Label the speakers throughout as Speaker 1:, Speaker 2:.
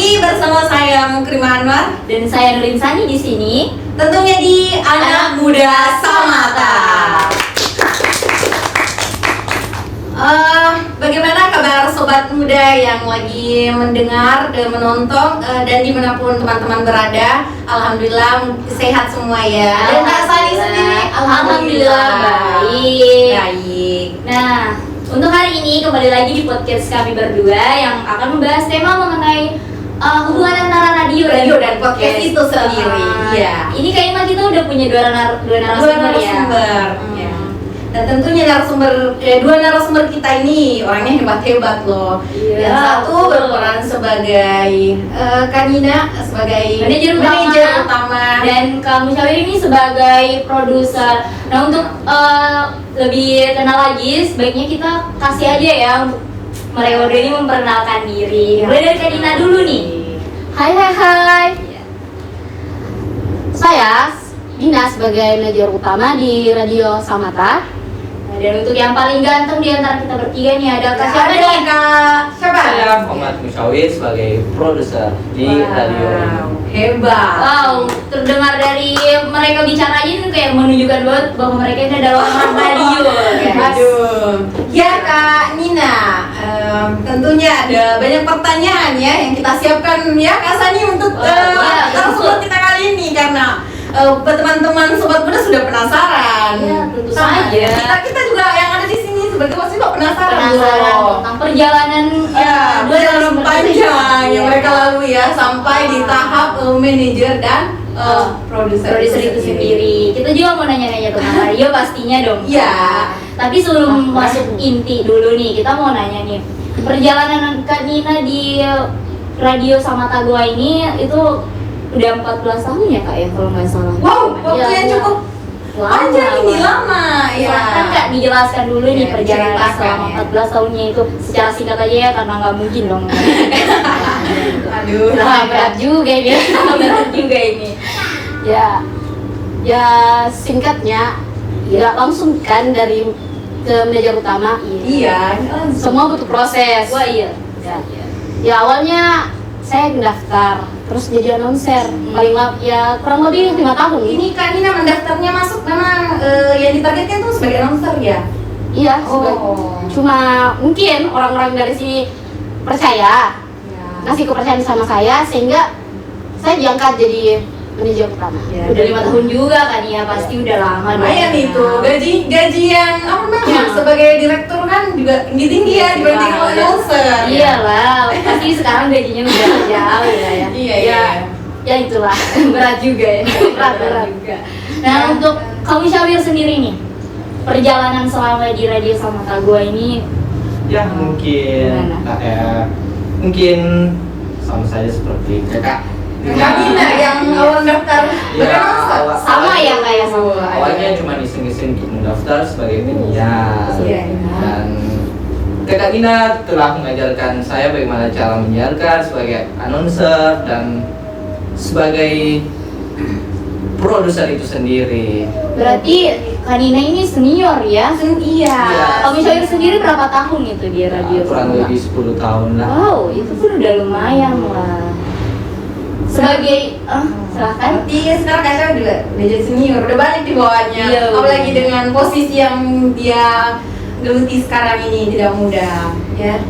Speaker 1: lagi bersama saya Mukrimah Anwar
Speaker 2: dan saya Nurin Sani di sini.
Speaker 1: Tentunya di Anak Muda Samata. Bagaimana kabar sobat muda yang lagi mendengar dan menonton dan dimanapun teman-teman berada? Alhamdulillah sehat semua ya. Dan Kak Sani sendiri?
Speaker 2: Alhamdulillah baik.
Speaker 1: Baik.
Speaker 2: Nah, untuk hari ini kembali lagi di podcast kami berdua yang akan membahas tema mengenai hubungan antara radio
Speaker 1: dan podcast itu sendiri. Iya.
Speaker 2: Ini kayaknya kita udah punya dua narasumber ya.
Speaker 1: Ya. Dan tentunya dua narasumber kita ini orangnya hebat-hebat loh.
Speaker 2: Iya,
Speaker 1: Yang satu berperan sebagai Kanina sebagai
Speaker 2: manajer utama dan Kak Musyawir ini sebagai produser. Nah, untuk lebih kenal lagi sebaiknya kita kasih aja ya untuk mereka ini memperkenalkan diri. Mulai dari Kak Dina dulu nih.
Speaker 3: Hai. Saya Dina sebagai manajer utama di Radio Samata.
Speaker 2: Dan untuk yang paling ganteng di antara kita bertiga nih ada Kak siapa nih?
Speaker 1: Siapa?
Speaker 4: Saya Muhammad Musyawir sebagai produser di radio ini.
Speaker 1: Hebat.
Speaker 2: Wow, terdengar dari mereka bicara aja nih kayak menunjukkan banget bahwa mereka ini adalah orang radio. Guys.
Speaker 1: Aduh. Ya Kak Nina, tentunya ada banyak pertanyaan ya yang kita siapkan ya Kak Sani untuk narasumber kita kali ini karena teman-teman sobat muda sudah penasaran.
Speaker 2: Ya, tentu saja.
Speaker 1: Kita juga yang ada di sini sebagai wasit kok penasaran loh.
Speaker 2: Tentang perjalanan
Speaker 1: perjalanan panjang yang mereka lalui ya sampai di tahap manajer dan produser
Speaker 2: itu sendiri. Kita juga mau nanya-nanya tentang radio pastinya dong.
Speaker 1: Iya.
Speaker 2: Tapi sebelum masuk inti dulu nih, kita mau nanya nih. Perjalanan Kak Nina di Radio Samata Goa ini itu udah 14 tahun ya Kak ya kalau nggak salah.
Speaker 1: Wow, waktu yang cukup panjang ini lama ya.
Speaker 2: Silahkan Kak dijelaskan dulu nih perjalanan
Speaker 1: diceritakan,
Speaker 2: selama
Speaker 1: ya.
Speaker 2: 14 tahunnya itu secara singkat aja ya karena nggak mungkin dong.
Speaker 1: Aduh,
Speaker 3: Berat juga ini.
Speaker 2: Berat juga ini.
Speaker 3: Ya singkatnya, ya langsung kan dari ke manajer utama.
Speaker 1: Iya,
Speaker 3: Semua butuh proses.
Speaker 2: Wah iya.
Speaker 3: Ya awalnya saya mendaftar, terus jadi announcer. Kurang lebih 5 tahun.
Speaker 1: Ini Kak Nina mendaftarnya masuk memang yang ditargetkan tuh sebagai announcer ya?
Speaker 3: Iya. Cuma mungkin orang-orang dari sini percaya, ngasih kepercayaan sama saya sehingga saya diangkat jadi manajer utama.
Speaker 1: Ya,
Speaker 2: Udah 5 tahun juga kan ya, pasti udah lama.
Speaker 1: lumayan itu gaji yang apa namanya sebagai direktur kan juga tinggi ya dibanding kalau announcer.
Speaker 2: Iyalah, pasti sekarang gajinya udah jauh ya.
Speaker 1: Iya.
Speaker 3: Ya itulah.
Speaker 2: Berat juga ya. Berat juga. Nah, untuk kamu Syawir sendiri nih, perjalanan selama di Radio Samata Goa ini
Speaker 4: Ya mungkin mungkin sama saja seperti kakak.
Speaker 1: Kak Nina yang awal daftar sebagai announcer.
Speaker 2: sama ya Kak ya sama.
Speaker 4: Awalnya cuma iseng-iseng untuk mendaftar sebagai penyiar.
Speaker 1: Iya.
Speaker 4: Dan Kakak Nina telah mengajarkan saya bagaimana cara menyiarkan sebagai announcer dan sebagai produser itu sendiri.
Speaker 2: Berarti Kak Nina ini senior ya?
Speaker 1: Iya.
Speaker 2: Kamu Syawir sendiri berapa tahun itu di radio?
Speaker 4: Kurang lebih 10 tahun lah.
Speaker 2: Wow, itu pun udah lumayan lah. Sebagai silahkan.
Speaker 1: Tapi sekarang Kak Syawir juga udah jadi senior, udah banyak di bawahnya.
Speaker 2: Iya,
Speaker 1: Apalagi
Speaker 2: bener.
Speaker 1: dengan posisi yang dia geluti sekarang ini tidak mudah, ya.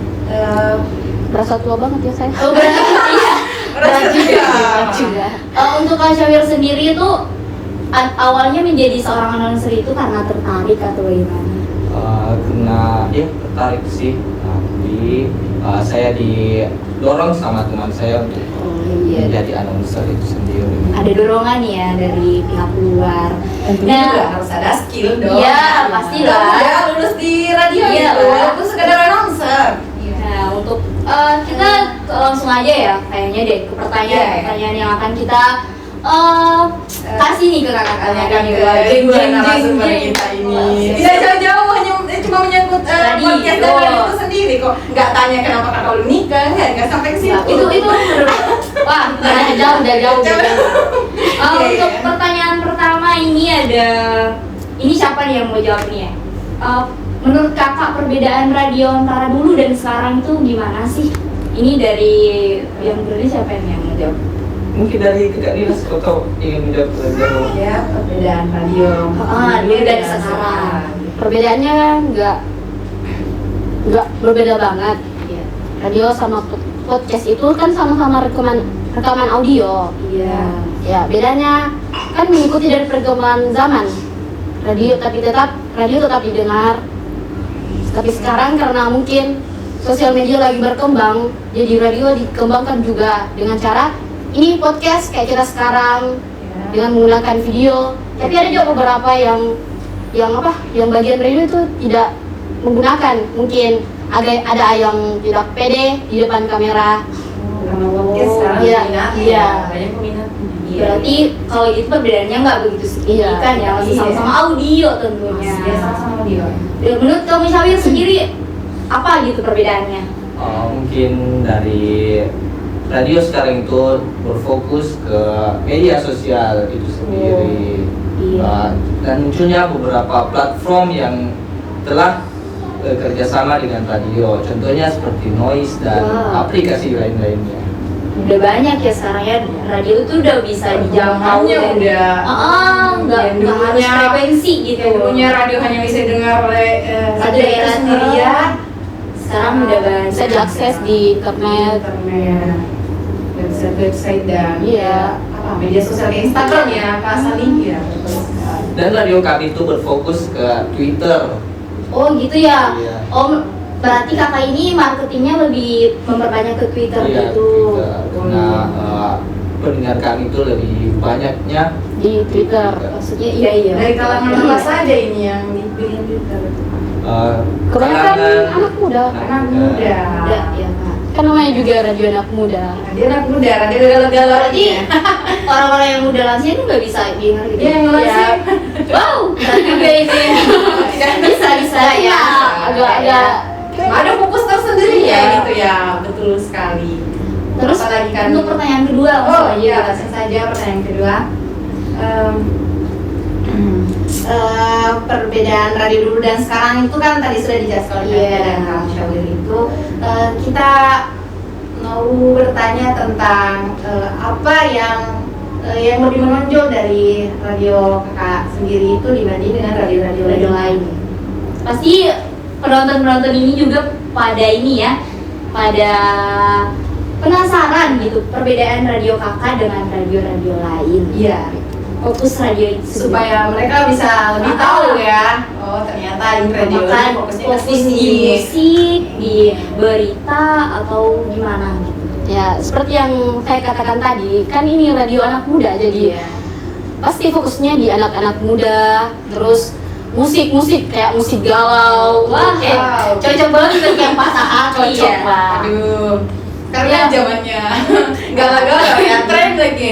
Speaker 3: Berasa tua banget ya saya.
Speaker 2: Oh, berat
Speaker 1: juga.
Speaker 2: Untuk Kak Syawir sendiri itu awalnya menjadi seorang announcer itu karena tertarik atau bagaimana?
Speaker 4: Karena ya tertarik sih, tapi saya didorong sama teman saya untuk menjadi announcer itu sendiri.
Speaker 2: Ada dorongan ya dari pihak luar.
Speaker 1: Tentunya juga harus ada skill dong.
Speaker 2: Iya, pastilah.
Speaker 1: Ya lulus di radio
Speaker 2: Iya
Speaker 1: gitu,
Speaker 2: lah.
Speaker 1: walaupun sekadar announcer.
Speaker 2: Nah, untuk kita langsung aja ya kayaknya deh ke pertanyaan yang akan kita kasih nih ke kakak-kakaknya
Speaker 1: Tanyakan ke dua narasumber kita ini. Tidak jauh-jauh, cuma menyangkut podcast dan radio itu sendiri kok. Nggak tanya kenapa kakak belum nikah, nggak sampai ke situ.
Speaker 2: Itu wah udah jauh. Untuk pertanyaan pertama ini ini siapa nih yang mau jawab nih ya? Menurut kakak perbedaan radio antara dulu dan sekarang itu gimana sih? Ini dari yang berdiri siapa yang menjawab?
Speaker 4: Mungkin dari Kakak Dinas atau ingin menjawab terlebih dahulu.
Speaker 1: Ya, perbedaan radio.
Speaker 2: Dulu dan sekarang.
Speaker 3: Perbedaannya nggak berbeda banget.
Speaker 2: Iya.
Speaker 3: Radio sama podcast itu kan sama-sama rekaman audio.
Speaker 2: Iya.
Speaker 3: Ya, bedanya kan mengikuti dari perkembangan zaman. Radio tetap didengar. Tapi sekarang karena mungkin sosial media lagi berkembang, jadi radio dikembangkan juga dengan cara ini podcast kayak kita sekarang dengan menggunakan video. Tapi ada juga beberapa yang bagian radio itu tidak menggunakan, mungkin ada yang tidak pede di depan kamera.
Speaker 1: Karena podcast sekarang
Speaker 3: Iya,
Speaker 1: minat,
Speaker 3: iya.
Speaker 1: banyak peminatnya.
Speaker 2: Berarti kalau itu perbedaannya nggak begitu signifikan ya, masih
Speaker 1: Iya.
Speaker 2: sama-sama audio tentunya.
Speaker 1: Ya, sama-sama audio.
Speaker 2: Ya, menurut kamu Syawir sendiri apa gitu perbedaannya?
Speaker 4: Mungkin dari radio sekarang itu berfokus ke media sosial itu sendiri.
Speaker 2: Iya.
Speaker 4: Dan munculnya beberapa platform yang telah kerjasama dengan radio, contohnya seperti Noise dan
Speaker 2: Wow.
Speaker 4: aplikasi lain-lainnya.
Speaker 2: Udah banyak ya sekarang ya, radio itu udah bisa dijangkau
Speaker 1: Hanya
Speaker 2: dan
Speaker 1: udah
Speaker 2: nggak
Speaker 1: yang
Speaker 2: harus
Speaker 1: dulunya-
Speaker 2: frekuensi gitu.
Speaker 1: yang dulunya radio hanya bisa dengar oleh
Speaker 2: Satu
Speaker 1: radio
Speaker 2: daerah
Speaker 1: sendirian.
Speaker 2: Sekarang udah banyak.
Speaker 3: Bisa diakses di internet.
Speaker 1: Website dan
Speaker 3: Iya.
Speaker 1: media sosial kayak Instagram ya, Kak Sali ya. betul sekali.
Speaker 4: Dan radio kami itu berfokus ke Twitter.
Speaker 2: Oh gitu ya.
Speaker 4: Iya.
Speaker 2: Oh berarti kakak ini marketingnya lebih memperbanyak ke Twitter
Speaker 4: Iya,
Speaker 2: gitu.
Speaker 4: Twitter. Karena pendengar kami itu lebih banyaknya
Speaker 3: Di Twitter.
Speaker 2: Maksudnya iya.
Speaker 1: Dari kalangan apa saja ini yang dipilih Twitter?
Speaker 3: Kebanyakan
Speaker 4: kalangan
Speaker 3: anak muda.
Speaker 1: Anak muda.
Speaker 2: Udah ya kak.
Speaker 3: Kan namanya juga radio anak muda.
Speaker 1: Dia anak muda, radio galau-galau
Speaker 2: Berarti
Speaker 1: ya.
Speaker 2: orang-orang yang muda lansia itu nggak bisa dengar gitu.
Speaker 1: Dia yang lansia.
Speaker 2: Wow, berat juga ini.
Speaker 1: Tidak
Speaker 2: Bisa ya.
Speaker 3: Agak
Speaker 1: Ada fokus tersendiri
Speaker 2: Iya.
Speaker 1: ya gitu ya, betul sekali.
Speaker 2: Terus
Speaker 1: apalagi kan
Speaker 2: untuk pertanyaan kedua
Speaker 1: Oh
Speaker 2: langsung aja.
Speaker 1: iya, langsung saja pertanyaan kedua. Perbedaan radio dulu dan sekarang itu kan tadi sudah dijelaskan oleh
Speaker 2: Iya.
Speaker 1: Kak dan Kak Syawir itu. Kita mau bertanya tentang apa yang lebih menonjol dari radio kakak sendiri itu dibanding dengan radio-radio
Speaker 2: Radio lain. Pasti penonton-penonton ini juga pada ini ya, pada penasaran gitu perbedaan radio kakak dengan radio-radio lain.
Speaker 1: Iya.
Speaker 2: Fokus radio itu
Speaker 1: Supaya mereka bisa lebih tahu ya. Oh ternyata di radio ini
Speaker 2: bahkan
Speaker 1: fokusnya ke
Speaker 2: fokus di
Speaker 1: sini.
Speaker 2: musik, di berita atau gimana gitu.
Speaker 3: ya seperti yang saya katakan tadi, kan ini radio anak muda, jadi
Speaker 1: Iya.
Speaker 3: pasti fokusnya di anak-anak muda. Terus musik kayak musik galau.
Speaker 2: Wah,
Speaker 1: Wow.
Speaker 2: cocok banget untuk yang patah hati
Speaker 3: Cocok
Speaker 2: ya.
Speaker 3: lah.
Speaker 1: Aduh. Karena
Speaker 2: Iya.
Speaker 1: zamannya galau-galau ya, tren lagi.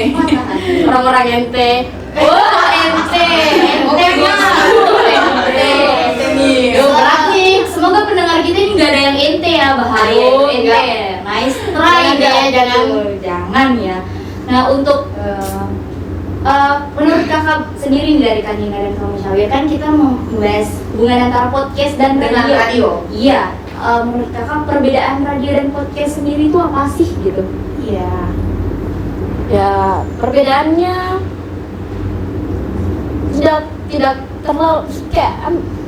Speaker 3: Orang-orang ente.
Speaker 2: Wah, ente.
Speaker 1: Oke,
Speaker 2: Mah.
Speaker 1: ente nih.
Speaker 2: Duh, berat nih. Semoga pendengar kita ini nggak ada yang ente ya, bahaya itu
Speaker 3: Aduh,
Speaker 2: ente.
Speaker 3: enggak.
Speaker 2: Nice try
Speaker 3: Jangan
Speaker 2: deh,
Speaker 3: ya, jangan.
Speaker 2: jangan ya. Nah untuk menurut kakak sendiri nih dari Kak Nina dan kamu Syawir, kan kita mau membahas hubungan antara podcast dan
Speaker 1: Dengan radio.
Speaker 2: Iya. Menurut kakak perbedaan radio dan podcast sendiri itu apa sih gitu?
Speaker 1: Iya.
Speaker 3: Ya perbedaannya tidak terlalu kayak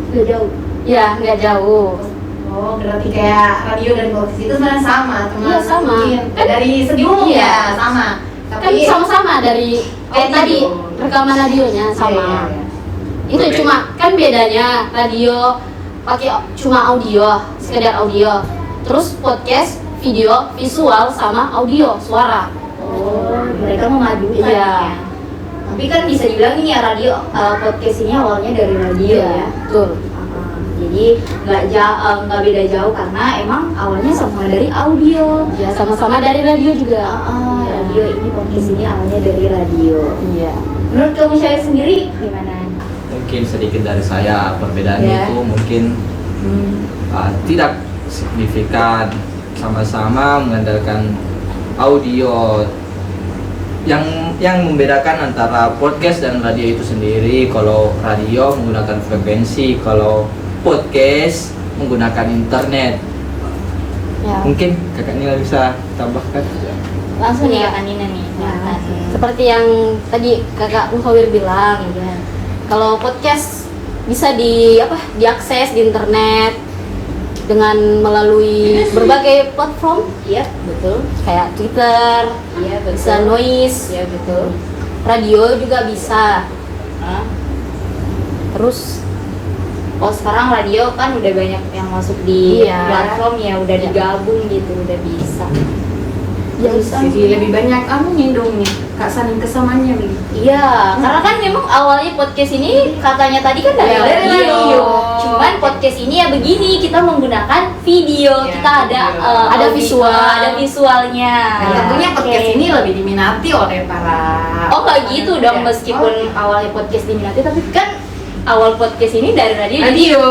Speaker 2: Gak jauh.
Speaker 3: ya nggak jauh.
Speaker 1: Oh, berarti kayak radio dan podcast itu sebenarnya sama, cuma
Speaker 3: Iya, sama.
Speaker 1: mungkin
Speaker 3: Kan-
Speaker 1: dari segi umum
Speaker 3: iya.
Speaker 1: ya sama.
Speaker 3: Kan sama-sama dari
Speaker 1: Audio.
Speaker 3: tadi rekaman radionya sama.
Speaker 1: Iya, iya.
Speaker 3: Itu
Speaker 4: Berbeda.
Speaker 3: cuma kan bedanya radio pakai cuma audio, sekedar audio. Terus podcast video, visual sama audio, suara.
Speaker 2: Oh, mereka memadukan
Speaker 3: Iya.
Speaker 2: ya. Tapi kan bisa dibilang ini ya radio podcast ini awalnya dari radio ya.
Speaker 3: Betul.
Speaker 2: Jadi nggak beda jauh karena emang awalnya sama dari audio.
Speaker 3: Ya sama-sama dari radio juga.
Speaker 2: Radio ini podcast ini awalnya dari radio.
Speaker 3: Iya.
Speaker 2: Menurut kamu Syahir sendiri gimana?
Speaker 4: Mungkin sedikit dari saya perbedaan
Speaker 2: Ya.
Speaker 4: itu mungkin tidak signifikan, sama-sama mengandalkan audio. Yang membedakan antara podcast dan radio itu sendiri, kalau radio menggunakan frekuensi, kalau podcast menggunakan internet.
Speaker 3: Ya.
Speaker 4: Mungkin kakaknya bisa tambahkan.
Speaker 2: Langsung nih
Speaker 3: Iya.
Speaker 2: Kak Nina nih. Silakan.
Speaker 3: Seperti yang tadi Kakak Muhawir bilang,
Speaker 2: Iya.
Speaker 3: kalau podcast bisa diakses di internet dengan melalui berbagai platform,
Speaker 2: Iya, betul.
Speaker 3: kayak Twitter,
Speaker 2: Iya, betul.
Speaker 3: bisa Noise,
Speaker 2: Iya, betul.
Speaker 3: radio juga bisa.
Speaker 2: Hah?
Speaker 3: Terus
Speaker 2: Oh, sekarang radio kan udah banyak yang masuk di
Speaker 3: Iya.
Speaker 2: platform ya, udah
Speaker 3: Iya.
Speaker 2: digabung gitu, udah bisa.
Speaker 1: Jadi lebih banyak nih dong nih, Kak Sani kesamaannya begitu.
Speaker 2: Iya, karena kan memang awalnya podcast ini katanya tadi kan dari
Speaker 1: Iya,
Speaker 2: radio.
Speaker 1: dari radio.
Speaker 2: Cuman podcast ini ya begini, kita menggunakan video,
Speaker 1: Iya,
Speaker 2: kita ada
Speaker 1: video.
Speaker 3: Ada
Speaker 2: audio,
Speaker 3: visual.
Speaker 2: ada visualnya.
Speaker 1: Dan tentunya podcast
Speaker 2: Oke.
Speaker 1: ini lebih diminati oleh para
Speaker 2: Oh nggak gitu dong,
Speaker 1: Iya.
Speaker 2: meskipun awalnya podcast diminati, tapi kan awal podcast ini dari radio. Jadi,
Speaker 1: radio.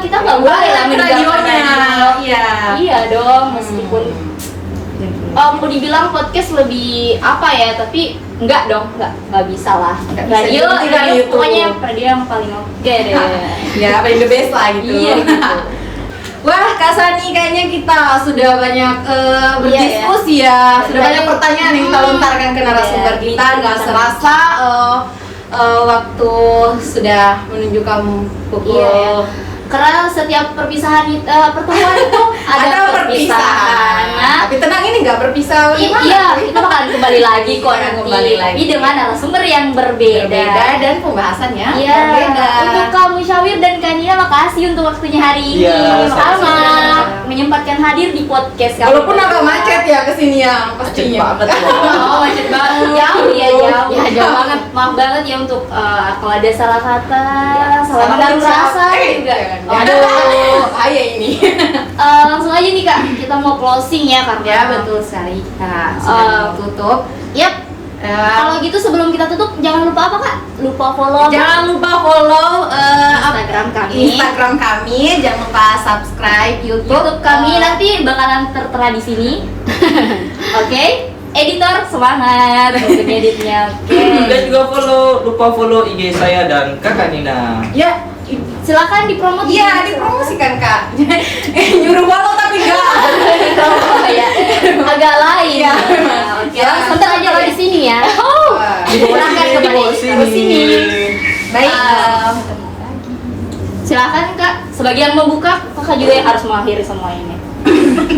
Speaker 2: kita nggak boleh lah meninggalkan
Speaker 1: radionya.
Speaker 2: radio.
Speaker 1: Iya.
Speaker 2: Iya dong, meskipun mau dibilang podcast lebih apa ya, tapi enggak dong, enggak bisa lah.
Speaker 1: Nggak bisa
Speaker 2: Radio,
Speaker 1: dibuktikan
Speaker 2: radio
Speaker 1: itu.
Speaker 2: pokoknya radio yang paling oke deh.
Speaker 1: Ya, paling the best lah gitu.
Speaker 2: Iya gitu.
Speaker 1: Wah, Kak Sani kayaknya kita sudah banyak berdiskusi ya. Sudah
Speaker 2: Dari-
Speaker 1: banyak pertanyaan yang kita lontarkan ke narasumber
Speaker 2: Iya,
Speaker 1: kita. Nggak
Speaker 2: kita-
Speaker 1: serasa waktu sudah menunjukkan pukul.
Speaker 2: Iya, ya. Karena setiap perpisahan pertemuan itu ada perpisahan. Nah,
Speaker 1: Tapi tenang, ini nggak berpisah. gimana?
Speaker 2: iya, kita bakalan kembali lagi kok
Speaker 1: Iya,
Speaker 2: nanti.
Speaker 1: kembali lagi.
Speaker 2: Tapi dengan narasumber yang berbeda.
Speaker 1: Berbeda dan pembahasannya
Speaker 2: Iya,
Speaker 1: berbeda.
Speaker 2: untuk kamu Syawir dan Kanina, makasih untuk waktunya hari ini.
Speaker 4: Iya,
Speaker 2: Sama
Speaker 1: sama-sama.
Speaker 2: menyempatkan hadir di podcast kami.
Speaker 1: Walaupun agak macet ya kesini ya pastinya.
Speaker 4: Macet banget.
Speaker 2: Oh, macet banget. Jauh ya, jauh.
Speaker 3: Ya, jauh banget.
Speaker 2: Maaf banget ya untuk kalau ada salah kata, salah
Speaker 1: Salah
Speaker 2: menaruh
Speaker 1: ucap.
Speaker 2: rasa juga.
Speaker 1: Aduh, bahaya ini.
Speaker 2: Langsung aja nih Kak, kita mau closing ya karena
Speaker 1: Ya, betul sekali. Kita sudah tutup.
Speaker 2: Yap. Kalau gitu sebelum kita tutup jangan lupa apa Kak? Lupa follow
Speaker 1: Jangan lupa follow
Speaker 2: Instagram kami.
Speaker 1: Instagram kami, jangan lupa subscribe YouTube,
Speaker 2: YouTube kami nanti bakalan tertera di sini. Oke, editor semangat untuk editnya. Oke.
Speaker 4: Dan juga lupa follow IG saya dan Kakak Nina.
Speaker 1: Ya,
Speaker 2: Silakan dipromot.
Speaker 1: iya dipromosikan Kak. Nyuruh follow tapi enggak.
Speaker 2: Oh, ya. Agak lain.
Speaker 1: Iya.
Speaker 2: Oke,
Speaker 1: Ya,
Speaker 2: langsung
Speaker 3: Sebentar aja kalau di sini ya.
Speaker 2: Oh, silakan
Speaker 4: Di
Speaker 2: kembali
Speaker 4: bawah
Speaker 2: ke sini.
Speaker 1: Baik.
Speaker 2: Silakan Kak, sebagai yang membuka, Kakak juga yang harus mengakhiri semua ini.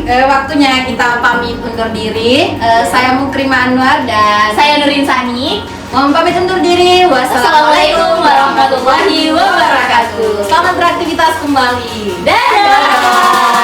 Speaker 1: Waktunya kita pamit undur diri. Saya Mukrima Anwar dan
Speaker 2: Saya Nurin Sani.
Speaker 1: mohon pamit undur diri.
Speaker 2: Wassalamualaikum warahmatullahi wabarakatuh.
Speaker 1: Selamat beraktivitas kembali.
Speaker 2: Dadah.